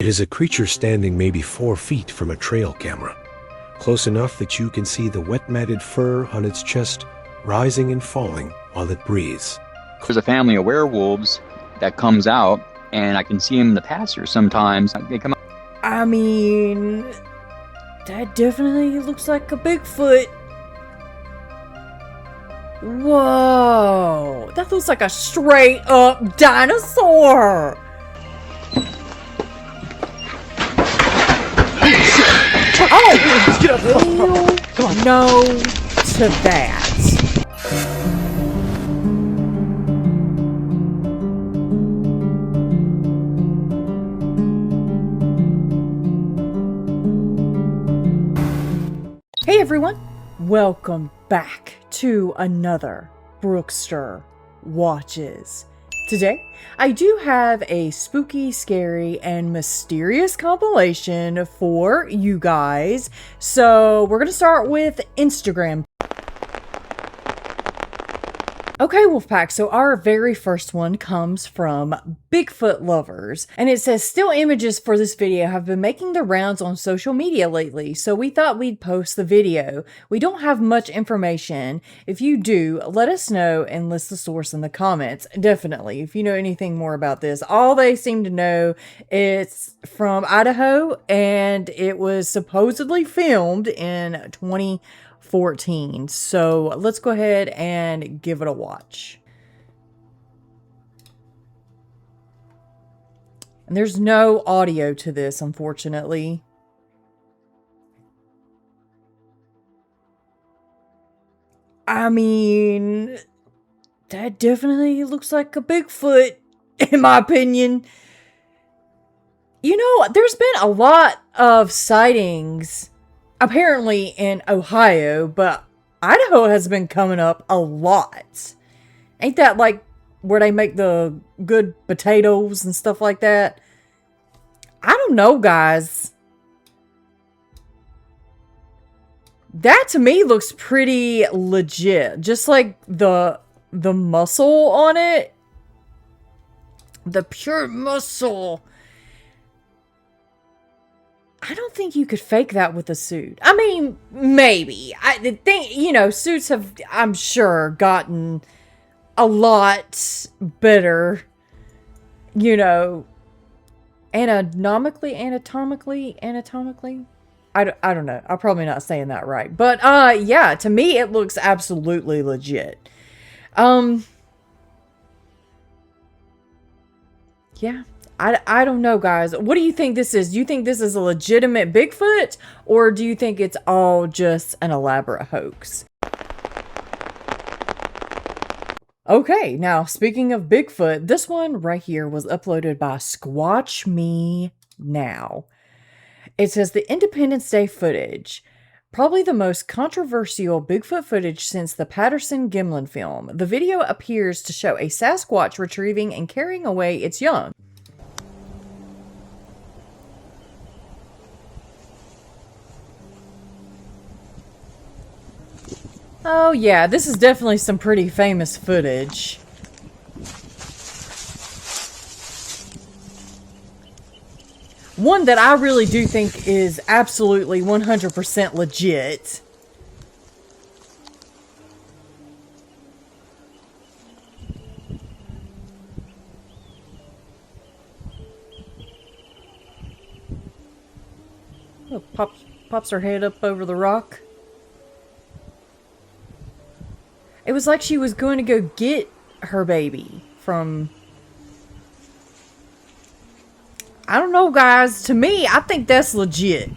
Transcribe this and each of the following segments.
It is a creature standing maybe 4 feet from a trail camera, close enough that you can see the wet matted fur on its chest rising and falling while it breathes. There's a family of werewolves that comes out, and I can see them in the pastures sometimes. They come out. I mean, that definitely looks like a Bigfoot. Whoa, that looks like a straight up dinosaur. Oh, Get up. Come on. No to that. Hey everyone, welcome back to another Brookster Watches. Today, I do have a spooky, scary, and mysterious compilation for you guys. So we're gonna start with Instagram. Okay, Wolfpack, so our very first one comes from Bigfoot lovers, and it says, still images for this video have been making the rounds on social media lately, so we thought we'd post the video. We don't have much information. If you do, let us know and list the source in the comments. Definitely, if you know anything more about this. All they seem to know, it's from Idaho, and it was supposedly filmed in 2014. So let's go ahead and give it a watch. And there's no audio to this, unfortunately. I mean, that definitely looks like a Bigfoot, in my opinion. You know, there's been a lot of sightings apparently in Ohio, but Idaho has been coming up a lot. Ain't that like where they make the good potatoes and stuff like that? I don't know, guys. That to me looks pretty legit. Just like the muscle on it. The pure muscle. I don't think you could fake that with a suit. I mean, maybe. I think, you know, suits have, I'm sure, gotten a lot better, you know, anatomically. I don't know. I'm probably not saying that right. But, yeah, to me, it looks absolutely legit. Yeah. I don't know, guys. What do you think this is? Do you think this is a legitimate Bigfoot? Or do you think it's all just an elaborate hoax? Okay, now speaking of Bigfoot, this one right here was uploaded by Squatch Me Now. It says the Independence Day footage. Probably the most controversial Bigfoot footage since the Patterson-Gimlin film. The video appears to show a Sasquatch retrieving and carrying away its young. Oh yeah, this is definitely some pretty famous footage. One that I really do think is absolutely 100% legit. Oh, pops her head up over the rock. It was like she was going to go get her baby from... I don't know, guys. To me, I think that's legit.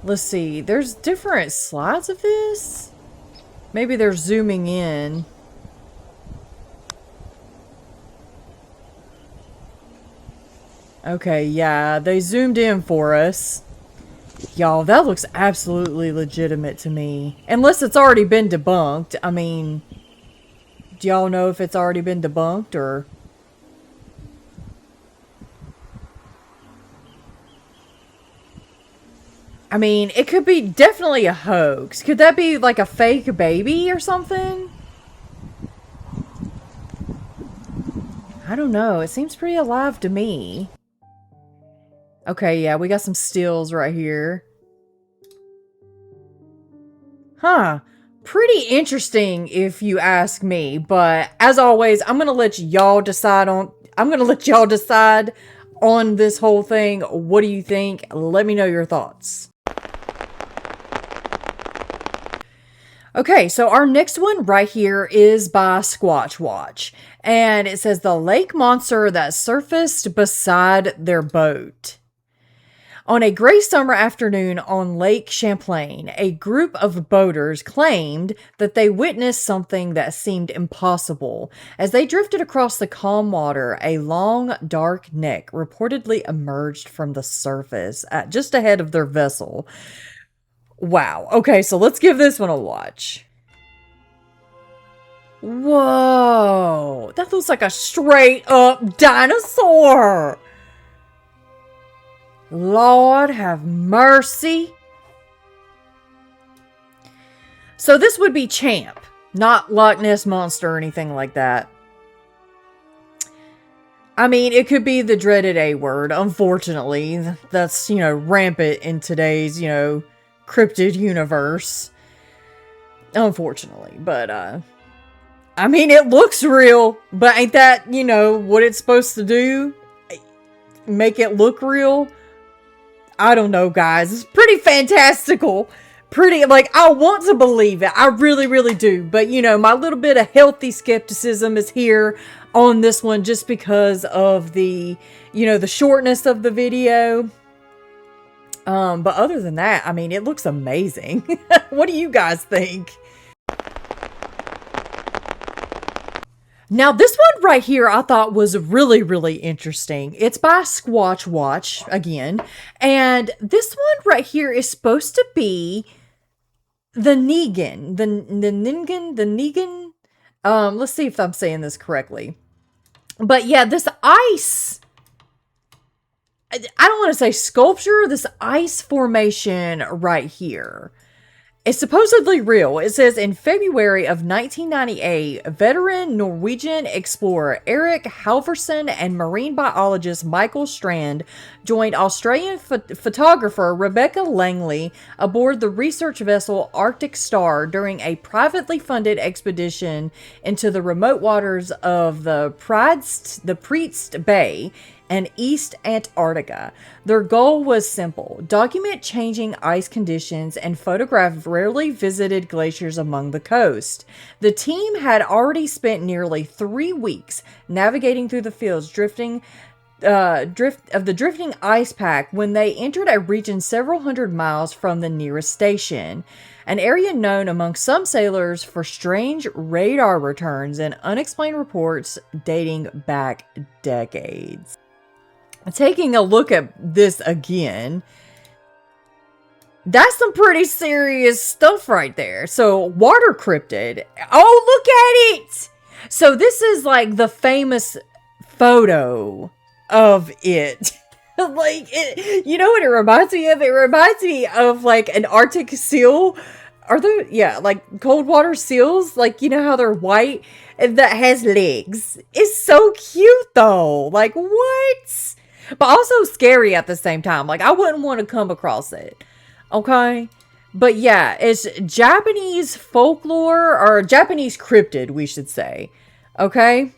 Let's see. There's different slides of this. Maybe they're zooming in. Okay, yeah. They zoomed in for us. Y'all, that looks absolutely legitimate to me. Unless it's already been debunked. I mean, do y'all know if it's already been debunked or... I mean, it could be definitely a hoax. Could that be like a fake baby or something? I don't know. It seems pretty alive to me. Okay, yeah, we got some stills right here. Huh. Pretty interesting if you ask me, but as always, I'm gonna let y'all decide on this whole thing. What do you think? Let me know your thoughts. Okay, so our next one right here is by Squatch Watch, and it says the lake monster that surfaced beside their boat. On a gray summer afternoon on Lake Champlain, a group of boaters claimed that they witnessed something that seemed impossible. As they drifted across the calm water, a long, dark neck reportedly emerged from the surface just ahead of their vessel. Wow. Okay, so let's give this one a watch. Whoa. That looks like a straight up dinosaur. Lord have mercy. So this would be Champ, not Loch Ness Monster or anything like that. I mean, it could be the dreaded A word, unfortunately. That's, rampant in today's, cryptid universe. Unfortunately, but, I mean, it looks real, but ain't that, what it's supposed to do? Make it look real? I don't know, guys. It's pretty fantastical. Pretty, I want to believe it. I really, really do. But, my little bit of healthy skepticism is here on this one just because of the, the shortness of the video. But other than that, I mean, it looks amazing. What do you guys think? Now, this one right here I thought was really, really interesting. It's by Squatch Watch, again. And this one right here is supposed to be the NINGEN. The NINGEN. Let's see if I'm saying this correctly. But yeah, this ice... I don't want to say sculpture. This ice formation right here. It's supposedly real. It says in February of 1998, veteran Norwegian explorer Erik Halvorsen and marine biologist Michael Strand joined Australian photographer Rebecca Langley aboard the research vessel Arctic Star during a privately funded expedition into the remote waters of the Priest Bay and East Antarctica. Their goal was simple: document changing ice conditions and photograph rarely visited glaciers among the coast. The team had already spent nearly 3 weeks navigating through the fields, drifting ice pack when they entered a region several hundred miles from the nearest station, an area known among some sailors for strange radar returns and unexplained reports dating back decades. Taking a look at this again, that's some pretty serious stuff right there. So, water cryptid. Oh, look at it! So, this is like the famous photo of it. You know what it reminds me of? It reminds me of like an Arctic seal. Are there, like cold water seals? Like, you know how they're white and that has legs. It's so cute though. Like, what? But also scary at the same time. Like, I wouldn't want to come across it. Okay? But yeah, it's Japanese folklore, or Japanese cryptid, we should say. Okay?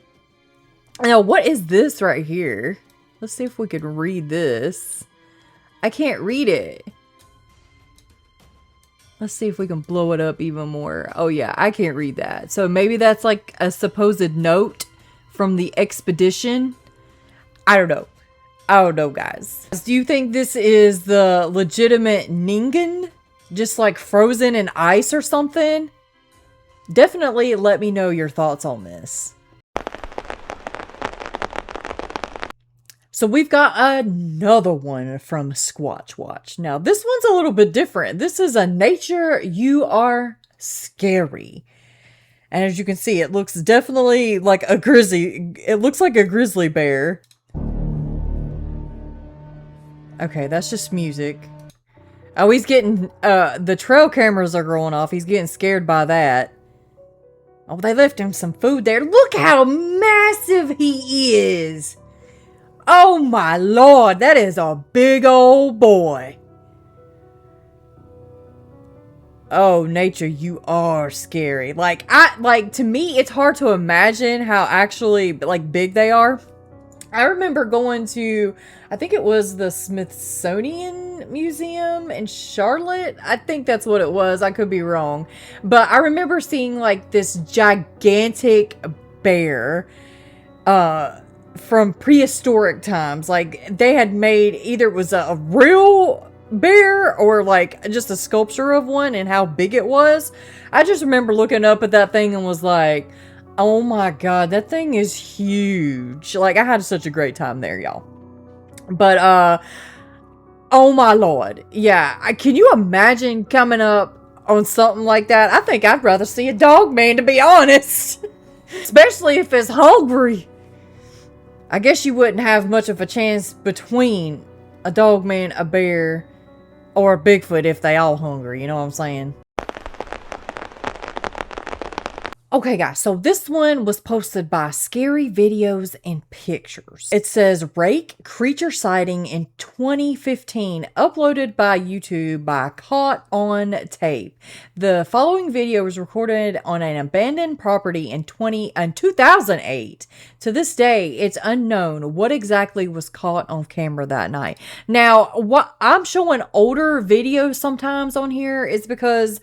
Now, what is this right here? Let's see if we could read this. I can't read it. Let's see if we can blow it up even more. Oh yeah, I can't read that. So maybe that's like a supposed note from the expedition. I don't know. I don't know, guys. Do you think this is the legitimate NINGEN? Just like frozen in ice or something? Definitely let me know your thoughts on this. So we've got another one from Squatch Watch. Now this one's a little bit different. This is a nature you are scary. And as you can see, it looks definitely like a grizzly. It looks like a grizzly bear. Okay, that's just music. Oh, he's getting, the trail cameras are going off. He's getting scared by that. Oh, they left him some food there. Look how massive massive he is. Oh my lord, that is a big old boy. Oh, nature, you are scary. Like, to me, it's hard to imagine how actually, like, big they are. I remember going to, I think it was the Smithsonian Museum in Charlotte. I think that's what it was. I could be wrong. But I remember seeing, like, this gigantic bear, from prehistoric times. Like, they had made, either it was a real bear or like just a sculpture of one and how big it was. I just remember looking up at that thing and was like, oh my god, that thing is huge. Like, I had such a great time there, y'all. But oh my lord, yeah, can you imagine coming up on something like that? I think I'd rather see a dogman, to be honest. Especially if it's hungry. I guess you wouldn't have much of a chance between a dogman, a bear, or a Bigfoot if they all hungry, you know what I'm saying? Okay guys, so this one was posted by Scary Videos and Pictures. It says, Rake Creature Sighting in 2015, uploaded by YouTube by Caught on Tape. The following video was recorded on an abandoned property in 2008. To this day, it's unknown what exactly was caught on camera that night. Now, what I'm showing older videos sometimes on here is because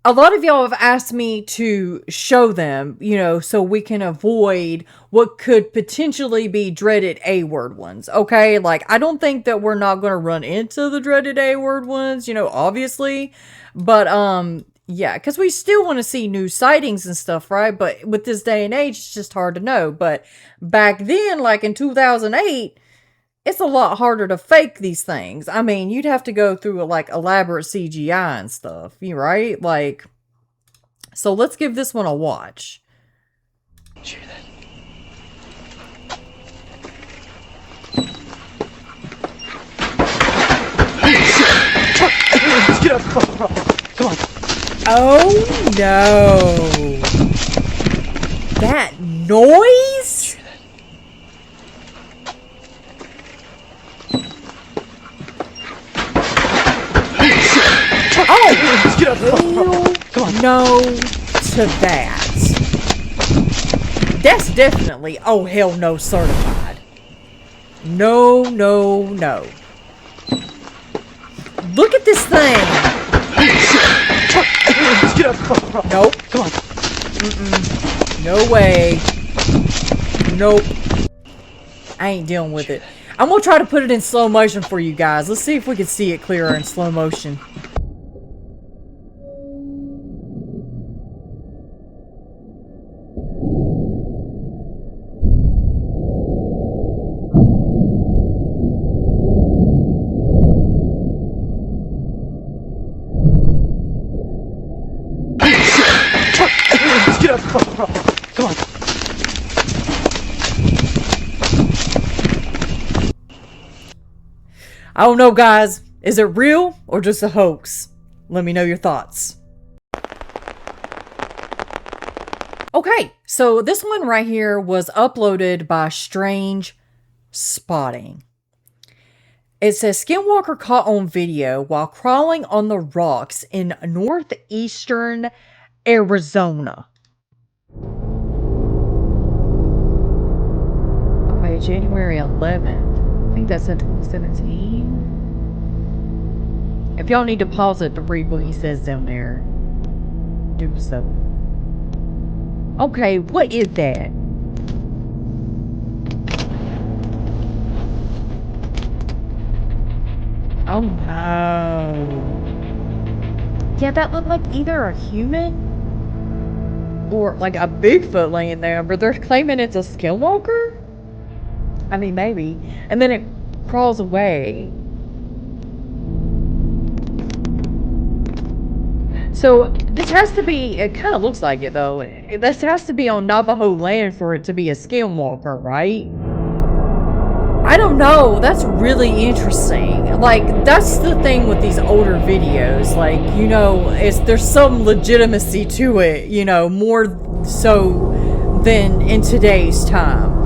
a lot of y'all have asked me to show them, you know, so we can avoid what could potentially be dreaded A-word ones, okay? Like, I don't think that we're not going to run into the dreaded A-word ones, you know, obviously. But, yeah, because we still want to see new sightings and stuff, right? But with this day and age, it's just hard to know. But back then, like in 2008... it's a lot harder to fake these things. I mean, you'd have to go through like elaborate CGI and stuff, right? Like, so let's give this one a watch. Hear that? Get up! Come on! Oh no! That noise? Oh, get up! Come on! No to that. That's definitely oh hell no certified. No, no, no. Look at this thing. Get up! Nope. Come on! No way. Nope. I ain't dealing with it. I'm gonna try to put it in slow motion for you guys. Let's see if we can see it clearer in slow motion. Get up! Come on! I don't know, guys. Is it real or just a hoax? Let me know your thoughts. Okay, so this one right here was uploaded by Strange Spotting. It says, Skinwalker caught on video while crawling on the rocks in northeastern Arizona. Okay, January 11th. I think that's in 2017. If y'all need to pause it to read what he says down there, do so. Okay, what is that? Oh no. Yeah, that looked like either a human or like a Bigfoot laying there, but they're claiming it's a skinwalker? I mean, maybe. And then it crawls away. So this has to be, it kind of looks like it though. This has to be on Navajo land for it to be a skinwalker, right? I don't know. That's really interesting. Like, that's the thing with these older videos. Like, you know, there's some legitimacy to it, you know, more so than in today's time.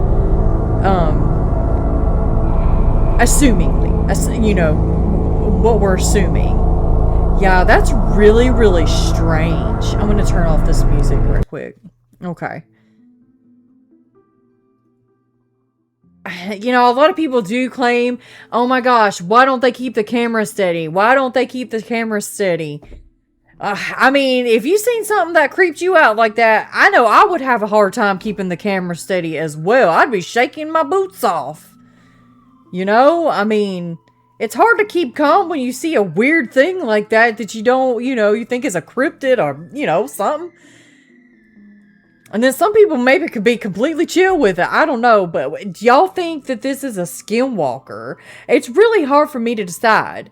Assumingly, you know, what we're assuming. Yeah, that's really, really strange. I'm going to turn off this music real quick. Okay. You know, a lot of people do claim, oh my gosh, why don't they keep the camera steady? Why don't they keep the camera steady? I mean, if you seen something that creeped you out like that, I know I would have a hard time keeping the camera steady as well. I'd be shaking my boots off. You know, I mean, it's hard to keep calm when you see a weird thing like that you don't, you know, you think is a cryptid or, you know, something. And then some people maybe could be completely chill with it. I don't know, but do y'all think that this is a skinwalker? It's really hard for me to decide.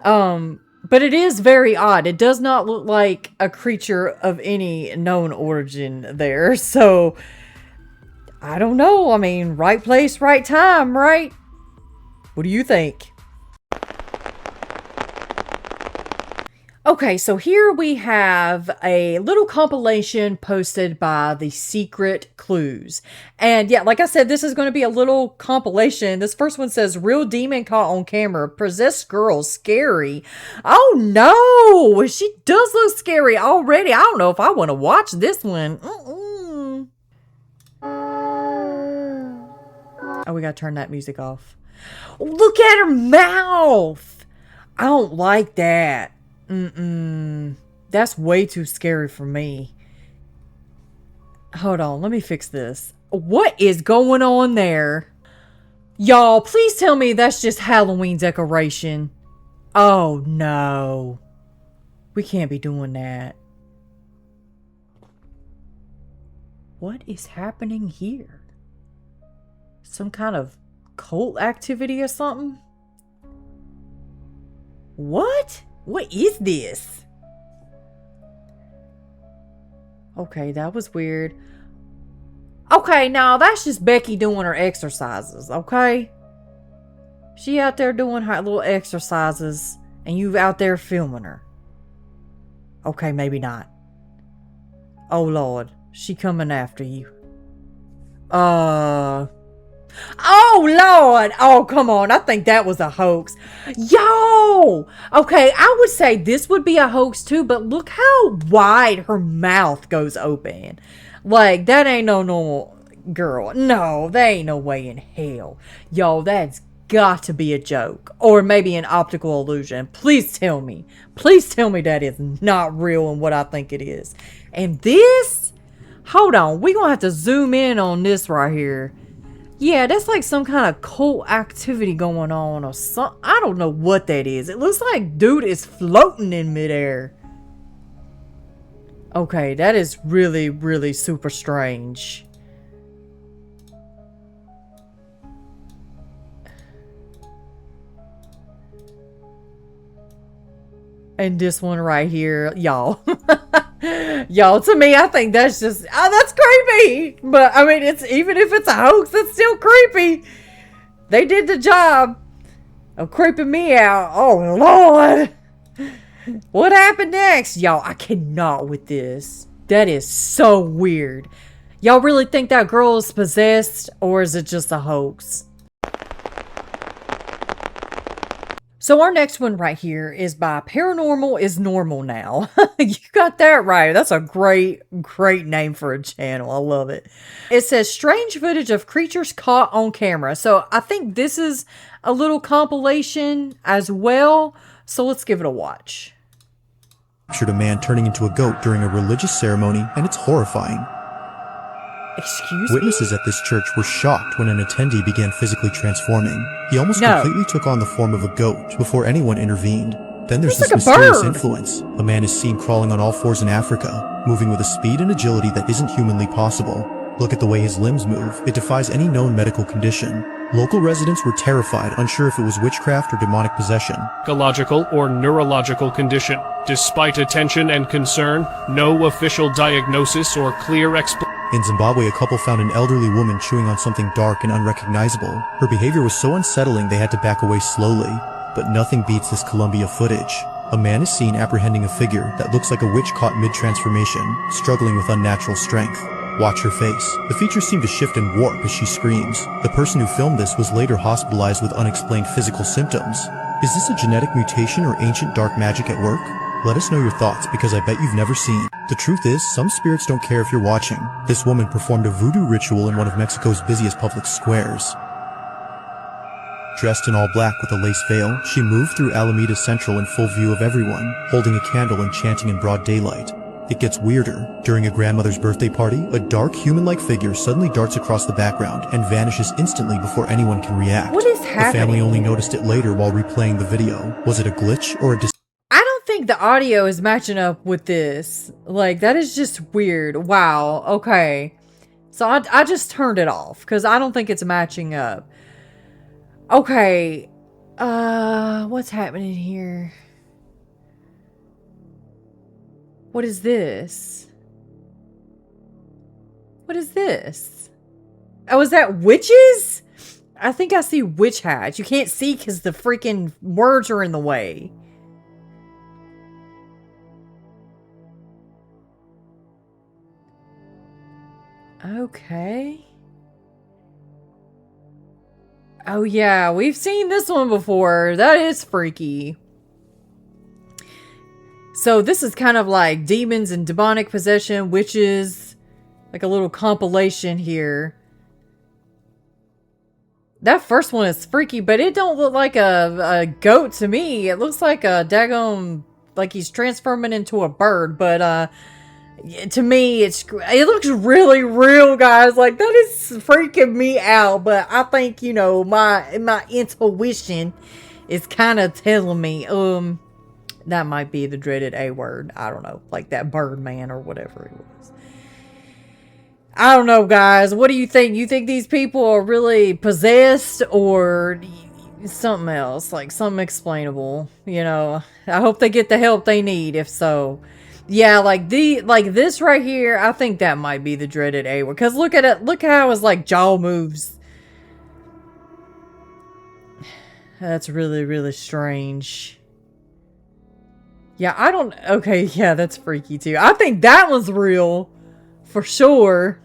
But it is very odd. It does not look like a creature of any known origin there. So, I don't know. I mean, right place, right time, right? What do you think? Okay, so here we have a little compilation posted by the Secret Clues. And yeah, like I said, this is going to be a little compilation. This first one says, real demon caught on camera, possessed girl, scary. Oh no, she does look scary already. I don't know if I want to watch this one. Oh, we got to turn that music off. Look at her mouth. I don't like that. That's way too scary for me. Hold on, let me fix this. What is going on there? Y'all, please tell me that's just Halloween decoration. Oh no. We can't be doing that. What is happening here? Some kind of cult activity or something? What? What is this? Okay, that was weird. Okay, now that's just Becky doing her exercises, okay? She out there doing her little exercises, and you out there filming her. Okay, maybe not. Oh, Lord. She coming after you. Oh, Lord. Oh, come on. I think that was a hoax. Yo! Okay, I would say this would be a hoax too, but look how wide her mouth goes open. Like, that ain't no normal girl. No, there ain't no way in hell. Yo, that's got to be a joke. Or maybe an optical illusion. Please tell me. Please tell me that is not real and what I think it is. And this? Hold on. We're going to have to zoom in on this right here. Yeah, that's like some kind of cult activity going on or something. I don't know what that is. It looks like dude is floating in midair. Okay, that is really, really super strange. And this one right here, y'all. Y'all, to me, I think that's just, that's creepy. But, I mean, it's even if it's a hoax, it's still creepy. They did the job of creeping me out. Oh, Lord. What happened next? Y'all, I cannot with this. That is so weird. Y'all really think that girl is possessed, or is it just a hoax? So our next one right here is by Paranormal is Normal Now. You got that right. That's a great, great name for a channel. I love it. It says strange footage of creatures caught on camera. So I think this is a little compilation as well. So let's give it a watch. Pictured a man turning into a goat during a religious ceremony, and it's horrifying. Excuse me? Witnesses at this church were shocked when an attendee began physically transforming. He almost completely took on the form of a goat before anyone intervened. Then there's this mysterious influence. A man is seen crawling on all fours in Africa, moving with a speed and agility that isn't humanly possible. Look at the way his limbs move. It defies any known medical condition. Local residents were terrified, unsure if it was witchcraft or demonic possession. Psychological or neurological condition. Despite attention and concern, no official diagnosis or clear explanation. In Zimbabwe, a couple found an elderly woman chewing on something dark and unrecognizable. Her behavior was so unsettling they had to back away slowly. But nothing beats this Colombia footage. A man is seen apprehending a figure that looks like a witch caught mid-transformation, struggling with unnatural strength. Watch her face. The features seem to shift and warp as she screams. The person who filmed this was later hospitalized with unexplained physical symptoms. Is this a genetic mutation or ancient dark magic at work? Let us know your thoughts, because I bet you've never seen. The truth is, some spirits don't care if you're watching. This woman performed a voodoo ritual in one of Mexico's busiest public squares. Dressed in all black with a lace veil, she moved through Alameda Central in full view of everyone, holding a candle and chanting in broad daylight. It gets weirder. During a grandmother's birthday party, a dark human-like figure suddenly darts across the background and vanishes instantly before anyone can react. What is happening? The family only noticed it later while replaying the video. Was it a glitch or a I don't think the audio is matching up with this. Like, that is just weird. Wow. Okay. So I just turned it off because I don't think it's matching up. Okay. What's happening here? What is this? What is this? Oh, is that witches? I think I see witch hats. You can't see because the freaking words are in the way. Okay. Oh yeah, we've seen this one before. That is freaky. So this is kind of like demons and demonic possession, witches. Like a little compilation here. That first one is freaky, but it don't look like a goat to me. It looks like a daggone, like he's transforming into a bird, but to me, it looks really real, guys. Like, that is freaking me out. But I think, you know, my intuition is kind of telling me, that might be the dreaded A word. I don't know, like that Birdman or whatever it was. I don't know, guys. What do you think? You think these people are really possessed or something else, like something explainable? You know, I hope they get the help they need. If so. Yeah, like this right here, I think that might be the dreaded A word. Because look at it, look how his like jaw moves. That's really, really strange. Yeah, I don't, okay, yeah, that's freaky too. I think that one's real, for sure.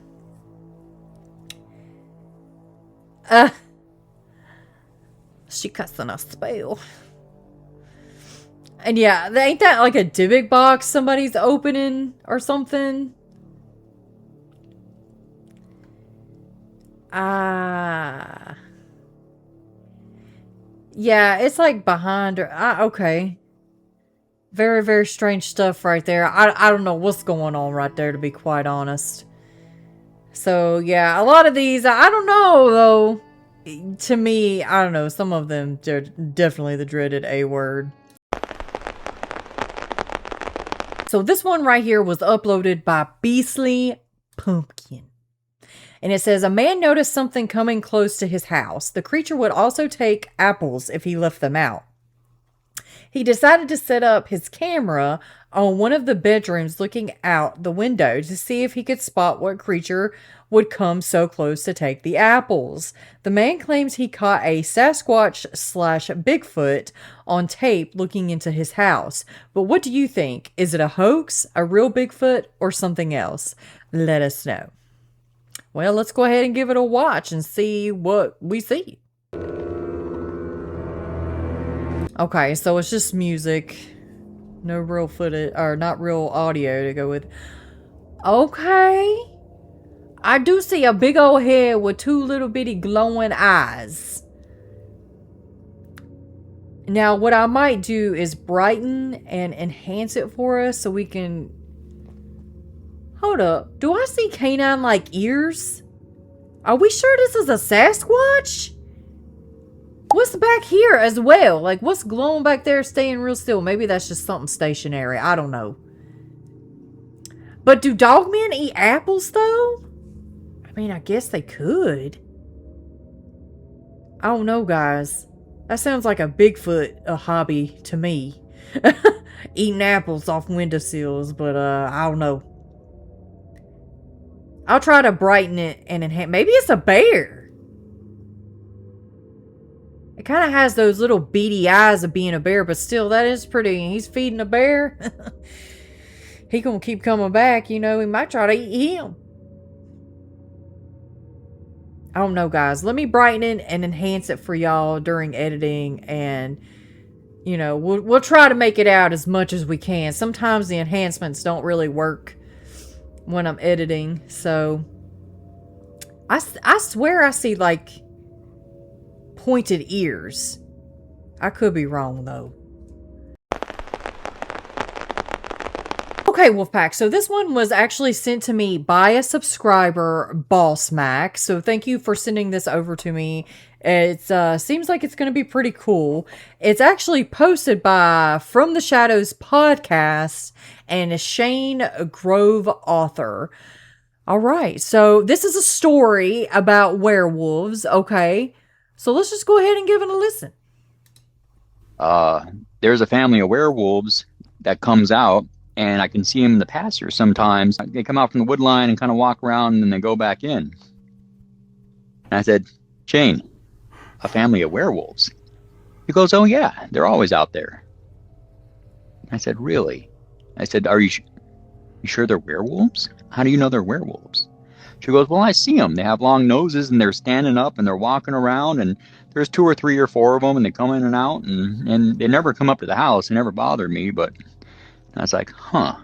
She casting a spell. And yeah, ain't that like a Dybbuk box somebody's opening or something? Yeah, it's like behind her. Okay. Very, very strange stuff right there. I don't know what's going on right there, to be quite honest. So yeah, a lot of these, I don't know though. To me, I don't know. Some of them, they're definitely the dreaded A word. So this one right here was uploaded by Beastly Pumpkin. And it says, a man noticed something coming close to his house. The creature would also take apples if he left them out. He decided to set up his camera on one of the bedrooms looking out the window to see if he could spot what creature would come so close to take the apples. The man claims he caught a Sasquatch/Bigfoot on tape looking into his house. But what do you think? Is it a hoax, a real Bigfoot, or something else? Let us know. Well, let's go ahead and give it a watch and see what we see. Okay, so it's just music. No real footage, or not real audio to go with. Okay. I do see a big old head with two little bitty glowing eyes. Now, what I might do is brighten and enhance it for us so we can... Hold up. Do I see canine-like ears? Are we sure this is a Sasquatch? What's back here as well? Like, what's glowing back there staying real still? Maybe that's just something stationary. I don't know. But do dogmen eat apples, though? I mean, I guess they could. I don't know, guys. That sounds like a Bigfoot hobby to me. Eating apples off windowsills, but I don't know. I'll try to brighten it and enhance. Maybe it's a bear. It kind of has those little beady eyes of being a bear, but still, that is pretty. He's feeding a bear. He gonna keep coming back, you know. He might try to eat him. I don't know, guys. Let me brighten it and enhance it for y'all during editing, and you know, we'll try to make it out as much as we can. Sometimes the enhancements don't really work when I'm editing, so I swear I see like pointed ears. I could be wrong though. Okay, Wolfpack, so this one was actually sent to me by a subscriber, Boss Mac. So thank you for sending this over to me. It seems like it's going to be pretty cool. It's actually posted by From the Shadows podcast and a Shane Grove author. All right, so this is a story about werewolves, okay? So let's just go ahead and give it a listen. There's a family of werewolves that comes out, and I can see them in the pasture sometimes. They come out from the wood line and kind of walk around, and then they go back in. And I said, Shane, a family of werewolves? He goes, oh yeah, they're always out there. I said, really? I said, are you sure they're werewolves? How do you know they're werewolves? She goes, well, I see them. They have long noses, and they're standing up, and they're walking around, and there's 2 or 3 or 4 of them, and they come in and out, and they never come up to the house. They never bothered me, but I was like, huh.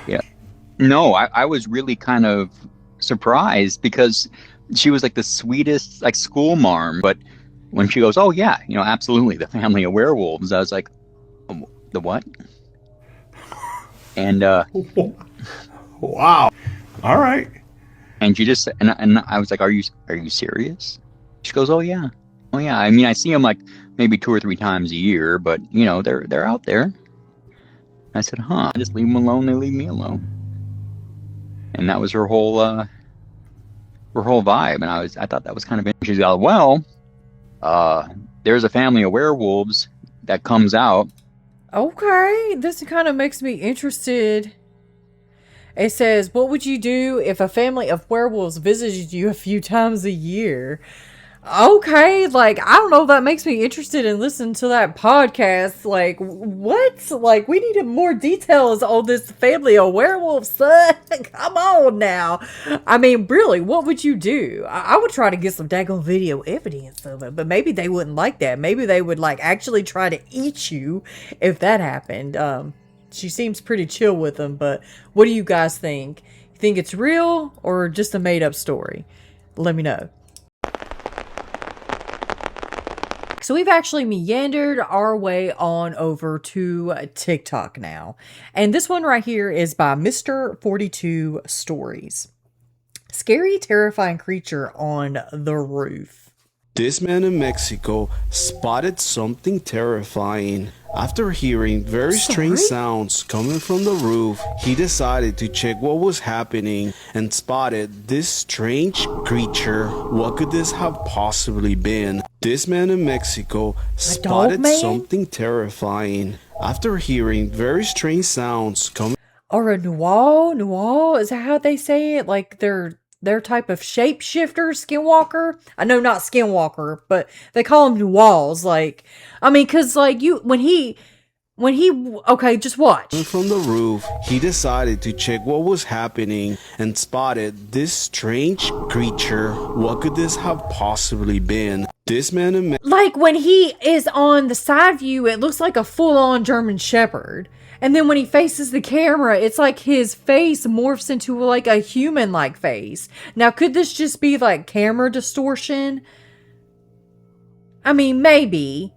Yeah. No, I was really kind of surprised because she was like the sweetest, like, school marm. But when she goes, oh, yeah, you know, absolutely, the family of werewolves, I was like, the what? And, wow. All right. And she just, and I was like, are you serious? She goes, oh, yeah. Oh, yeah. I mean, I see them like maybe 2 or 3 times a year, but, you know, they're out there. I said, huh, I just leave them alone, they leave me alone. And that was her whole vibe. And I thought that was kind of interesting. She goes, well, there's a family of werewolves that comes out. Okay, this kind of makes me interested. It says, what would you do if a family of werewolves visited you a few times a year? Okay, like, I don't know if that makes me interested in listening to that podcast. Like, what? Like, we needed more details on this family of werewolves, son. Come on now. I mean, really, what would you do? I would try to get some daggone video evidence of it, but maybe they wouldn't like that. Maybe they would, like, actually try to eat you if that happened. She seems pretty chill with them, but what do you guys think? You think it's real or just a made-up story? Let me know. So we've actually meandered our way on over to TikTok now. And this one right here is by Mr. 42 Stories. Scary, terrifying creature on the roof. This man in Mexico spotted something terrifying. After hearing very strange sounds coming from the roof, he decided to check what was happening and spotted this strange creature. What could this have possibly been? This man in Mexico spotted something terrifying. After hearing very strange sounds coming... Or a Nual? Is that how they say it? Like their type of shapeshifter, skinwalker? I know not skinwalker, but they call them Nuals. Like, I mean, cause like when he, okay, just watch. From the roof, he decided to check what was happening and spotted this strange creature. What could this have possibly been? This man in like when he is on the side view, it looks like a full-on German Shepherd. And then when he faces the camera, it's like his face morphs into like a human-like face. Now, could this just be like camera distortion? I mean, maybe.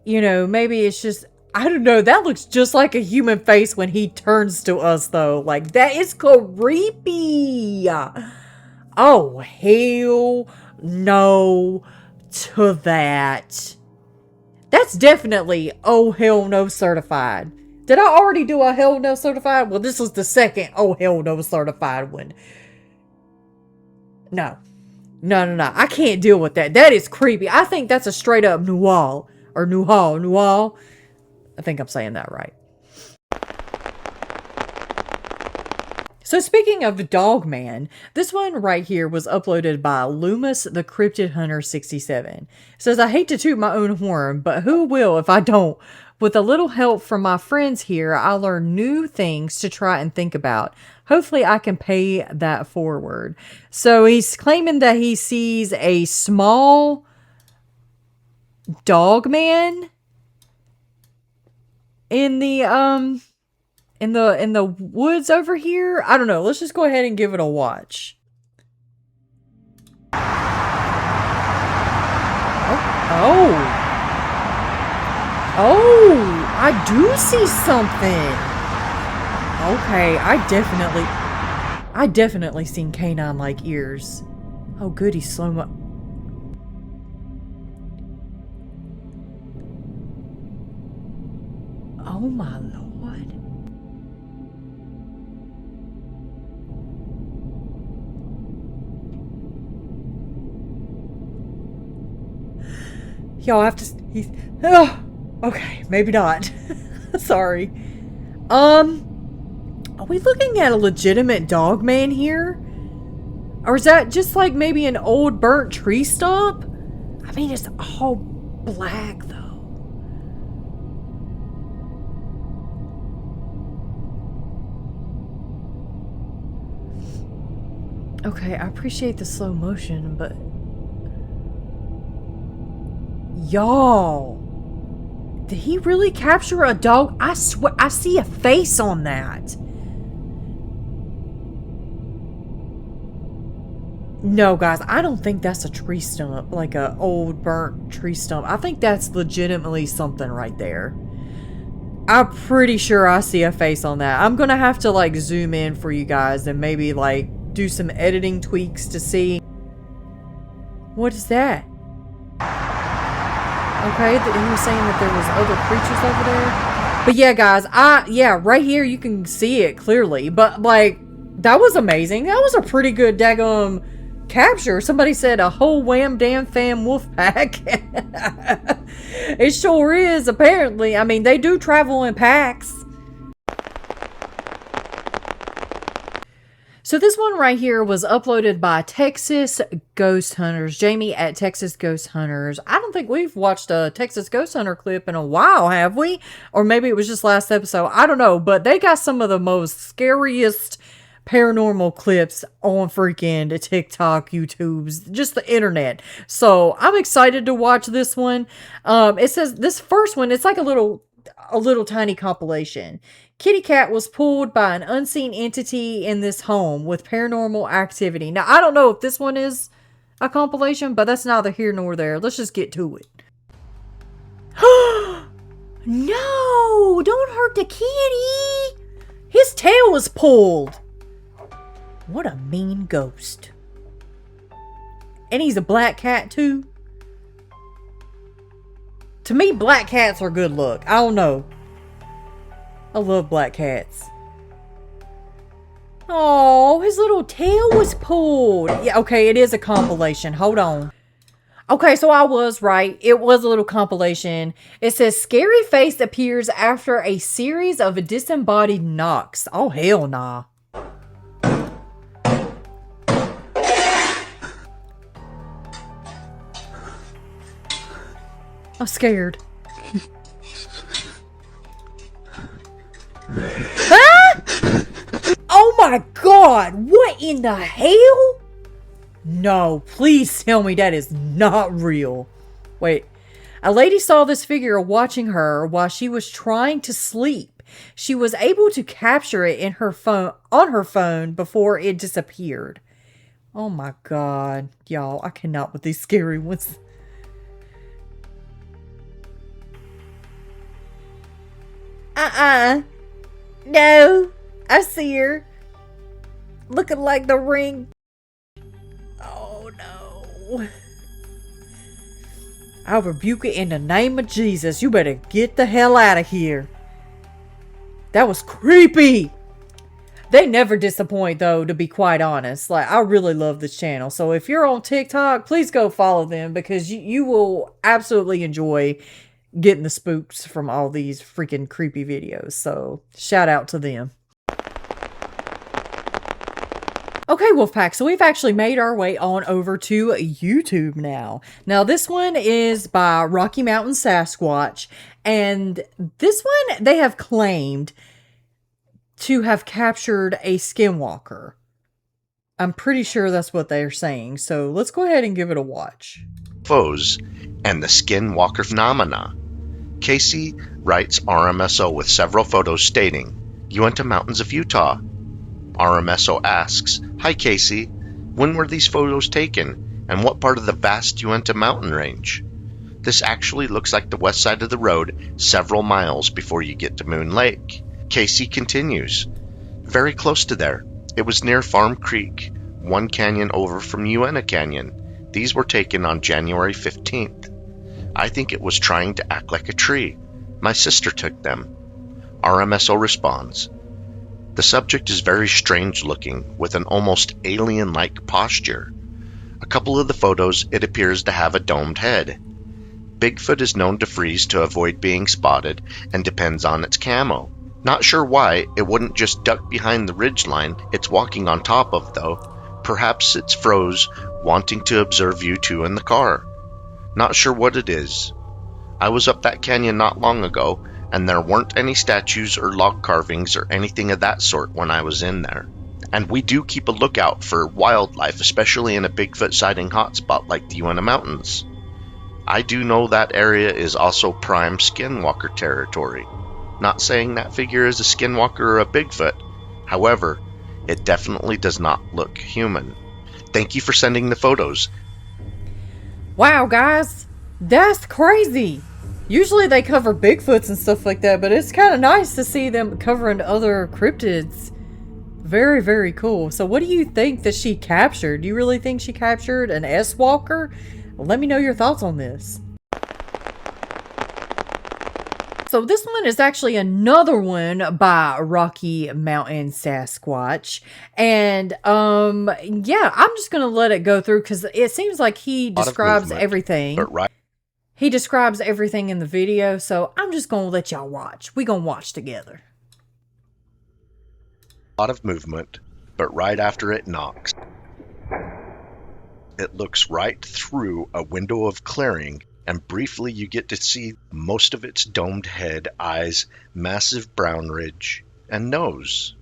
You know, maybe it's just, I don't know. That looks just like a human face when he turns to us, though. Like, that is creepy. Oh, hell no to that. That's definitely oh, hell no certified. Did I already do a hell no certified? Well, this is the second oh, hell no certified one. No. I can't deal with that. That is creepy. I think that's a straight up Nual. Or Nual. I think I'm saying that right. So speaking of Dogman, this one right here was uploaded by Loomis the Cryptid Hunter 67. It says, I hate to toot my own horn, but who will if I don't? With a little help from my friends here, I learned new things to try and think about. hopefully I can pay that forward. So he's claiming that he sees a small dogman in the in the woods over here. I don't know. Let's just go ahead and give it a watch. Oh, I do see something. Okay, I definitely seen canine-like ears. Oh, goody, slow-mo. Oh, my Lord. Y'all have to... Oh, okay, maybe not. Sorry. Are we looking at a legitimate dogman here? Or is that just like maybe an old burnt tree stump? I mean, it's all black though. Okay, I appreciate the slow motion, but... Y'all, did he really capture a dog? I swear, I see a face on that. No, guys, I don't think that's a tree stump, like a old burnt tree stump. I think that's legitimately something right there. I'm pretty sure I see a face on that. I'm gonna have to like zoom in for you guys and maybe like do some editing tweaks to see. What is that? Okay, he was saying that there was other creatures over there. But yeah, guys, yeah, right here you can see it clearly. But like, that was amazing. That was a pretty good daggum capture. Somebody said a whole wham damn fam wolf pack. It sure is, apparently. I mean, they do travel in packs. So this one right here was uploaded by Texas Ghost Hunters. Jamie at Texas Ghost Hunters. I don't think we've watched a Texas Ghost Hunter clip in a while, have we? Or maybe it was just last episode. I don't know. But they got some of the most scariest paranormal clips on freaking TikTok, YouTube's, just the internet. So I'm excited to watch this one. It says this first one, it's like a little tiny compilation. Kitty cat was pulled by an unseen entity in this home with paranormal activity. Now, I don't know if this one is a compilation, but that's neither here nor there. Let's just get to it. No! Don't hurt the kitty! His tail was pulled! What a mean ghost. And he's a black cat, too. To me, black cats are good luck. I don't know. I love black cats. Oh, his little tail was pulled. Yeah, okay, it is a compilation. Hold on. Okay, so I was right. It was a little compilation. It says, scary face appears after a series of disembodied knocks. Oh, hell nah. I'm scared. Ah! Oh my god! What in the hell? No, please tell me that is not real. Wait. A lady saw this figure watching her while she was trying to sleep. She was able to capture it in her phone on her phone before it disappeared. Oh my god. Y'all, I cannot with these scary ones. No, I see her. Looking like the ring. Oh no. I rebuke it in the name of Jesus. You better get the hell out of here. That was creepy. They never disappoint though, to be quite honest. Like, I really love this channel. So if you're on TikTok, please go follow them because you will absolutely enjoy getting the spooks from all these freaking creepy videos. So shout out to them. Okay, Wolfpack, so we've actually made our way on over to YouTube now. Now, this one is by Rocky Mountain Sasquatch, and this one, they have claimed to have captured a skinwalker. I'm pretty sure that's what they're saying. So let's go ahead and give it a watch. UFOs and the skinwalker phenomena. Casey writes RMSO with several photos stating, Uinta Mountains of Utah. RMSO asks, Hi Casey, when were these photos taken and what part of the vast Uinta mountain range? This actually looks like the west side of the road several miles before you get to Moon Lake. Casey continues, Very close to there. It was near Farm Creek, one canyon over from Uinta Canyon. These were taken on January 15th. I think it was trying to act like a tree. My sister took them. RMSO responds, The subject is very strange looking, with an almost alien-like posture. A couple of the photos, it appears to have a domed head. Bigfoot is known to freeze to avoid being spotted and depends on its camo. Not sure why it wouldn't just duck behind the ridgeline it's walking on top of, though. Perhaps it's froze, wanting to observe you two in the car. Not sure what it is. I was up that canyon not long ago, and there weren't any statues or log carvings or anything of that sort when I was in there. And we do keep a lookout for wildlife, especially in a Bigfoot sighting hotspot like the Uinta Mountains. I do know that area is also prime skinwalker territory. Not saying that figure is a skinwalker or a Bigfoot. However, it definitely does not look human. Thank you for sending the photos. Wow, guys, that's crazy. Usually they cover Bigfoots and stuff like that, but it's kind of nice to see them covering other cryptids. Very, very cool. So what do you think that she captured? Do you really think she captured an S-Walker? Let me know your thoughts on this. So this one is actually another one by Rocky Mountain Sasquatch. And yeah, I'm just going to let it go through because it seems like he describes everything. He describes everything in the video, so I'm just going to let y'all watch. We're going to watch together. A lot of movement, but right after it knocks, it looks right through a window of clearing, and briefly you get to see most of its domed head, eyes, massive brown ridge, and nose.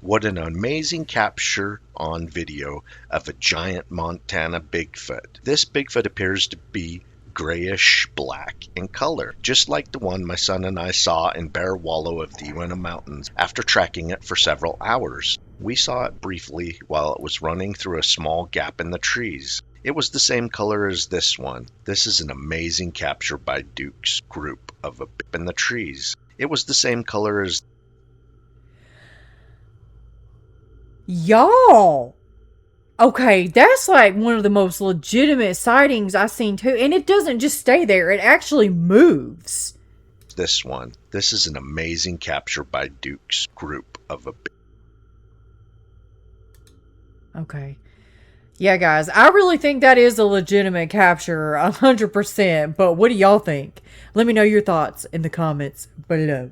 What an amazing capture on video of a giant Montana Bigfoot. This Bigfoot appears to be grayish black in color, just like the one my son and I saw in Bear Wallow of the Uinta Mountains after tracking it for several hours. We saw it briefly while it was running through a small gap in the trees. It was the same color as this one. This is an amazing capture by Duke's group of a bip in the trees. It was the same color as... Y'all! Okay, that's like one of the most legitimate sightings I've seen too. And it doesn't just stay there, it actually moves. This one. This is an amazing capture by Duke's group of a... Okay. Yeah, guys, I really think that is a legitimate capture, 100%. But what do y'all think? Let me know your thoughts in the comments below.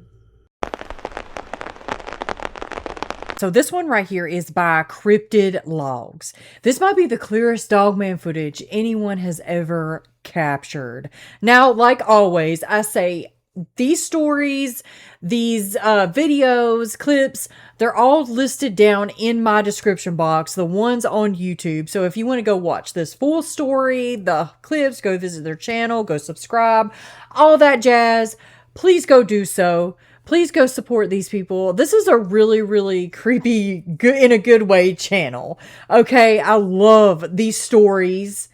So this one right here is by Cryptid Logs. This might be the clearest Dogman footage anyone has ever captured. Now, like always, I say these stories, these videos, clips, they're all listed down in my description box, the ones on YouTube. So if you want to go watch this full story, the clips, go visit their channel, go subscribe, all that jazz, please go do so. Please go support these people. This is a really, really creepy, good in a good way channel. Okay, I love these stories.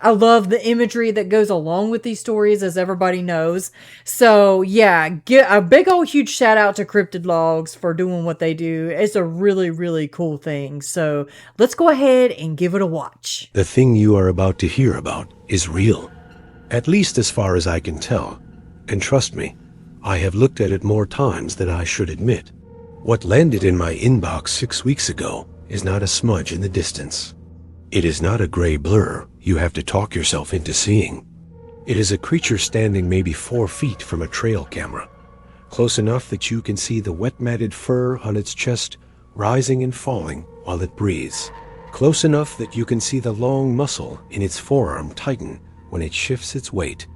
I love the imagery that goes along with these stories, as everybody knows. So yeah, get a big old huge shout out to Cryptid Logs for doing what they do. It's a really, really cool thing. So let's go ahead and give it a watch. The thing you are about to hear about is real, at least as far as I can tell. And trust me, I have looked at it more times than I should admit. What landed in my inbox 6 weeks ago is not a smudge in the distance. It is not a gray blur you have to talk yourself into seeing. It is a creature standing maybe 4 feet from a trail camera, close enough that you can see the wet matted fur on its chest rising and falling while it breathes, close enough that you can see the long muscle in its forearm tighten when it shifts its weight,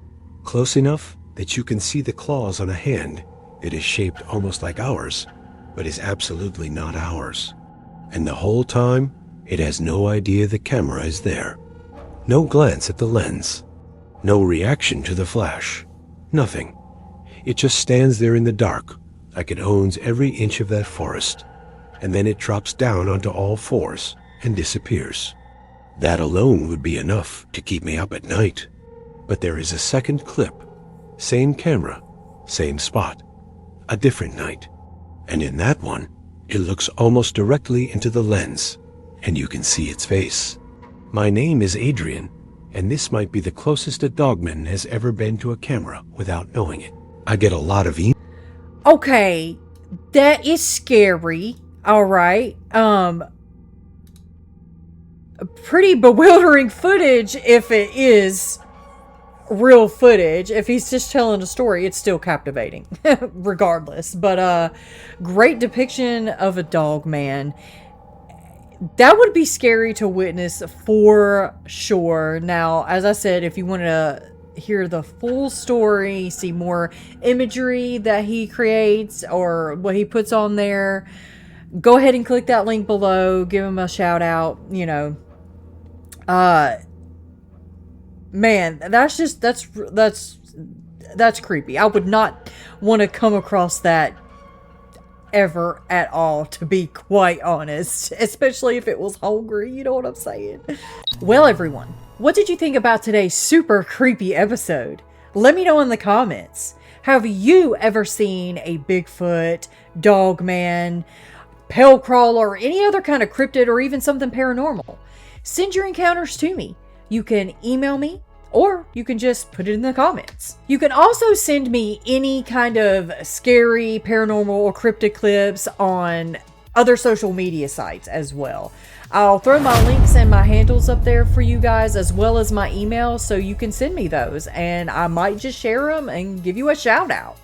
close enough that you can see the claws on a hand that is shaped almost like ours, but is absolutely not ours. And the whole time, it has no idea the camera is there. No glance at the lens. No reaction to the flash. Nothing. It just stands there in the dark, like it owns every inch of that forest. And then it drops down onto all fours and disappears. That alone would be enough to keep me up at night. But there is a second clip. Same camera, same spot. A different night. And in that one, it looks almost directly into the lens, and you can see its face. My name is Adrian, and this might be the closest a dogman has ever been to a camera without knowing it. I get a lot of Okay, that is scary. All right. Pretty bewildering footage if it is real footage. If he's just telling a story, it's still captivating regardless. But great depiction of a dog man. That would be scary to witness for sure. Now, as I said, if you want to hear the full story, see more imagery that he creates or what he puts on there, go ahead and click that link below. Give him a shout out. You know, man, that's creepy. I would not want to come across that ever at all, to be quite honest, especially if it was hungry, you know what I'm saying? Well, everyone, what did you think about today's super creepy episode? Let me know in the comments. Have you ever seen a Bigfoot, dogman, pale crawler, or any other kind of cryptid, or even something paranormal? Send your encounters to me. You can email me, or you can just put it in the comments. You can also send me any kind of scary, paranormal, or cryptid clips on other social media sites as well. I'll throw my links and my handles up there for you guys, as well as my email, so you can send me those, and I might just share them and give you a shout out.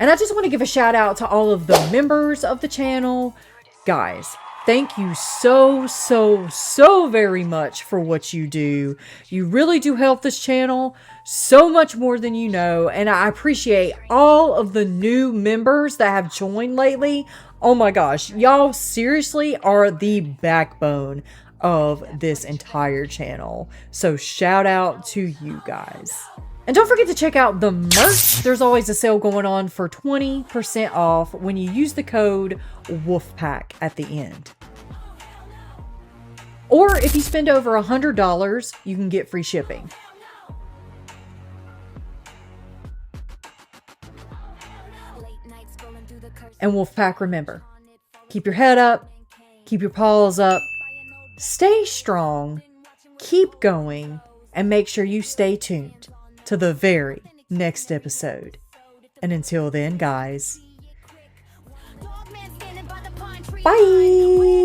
And I just want to give a shout out to all of the members of the channel. Guys, thank you so very much for what you do. You really do help this channel so much more than you know. And I appreciate all of the new members that have joined lately. Oh my gosh, y'all seriously are the backbone of this entire channel. So shout out to you guys. And don't forget to check out the merch. There's always a sale going on for 20% off when you use the code WOLFPACK at the end. Or if you spend over $100, you can get free shipping. And Wolfpack, remember, keep your head up, keep your paws up, stay strong, keep going, and make sure you stay tuned to the very next episode. And until then, guys, bye!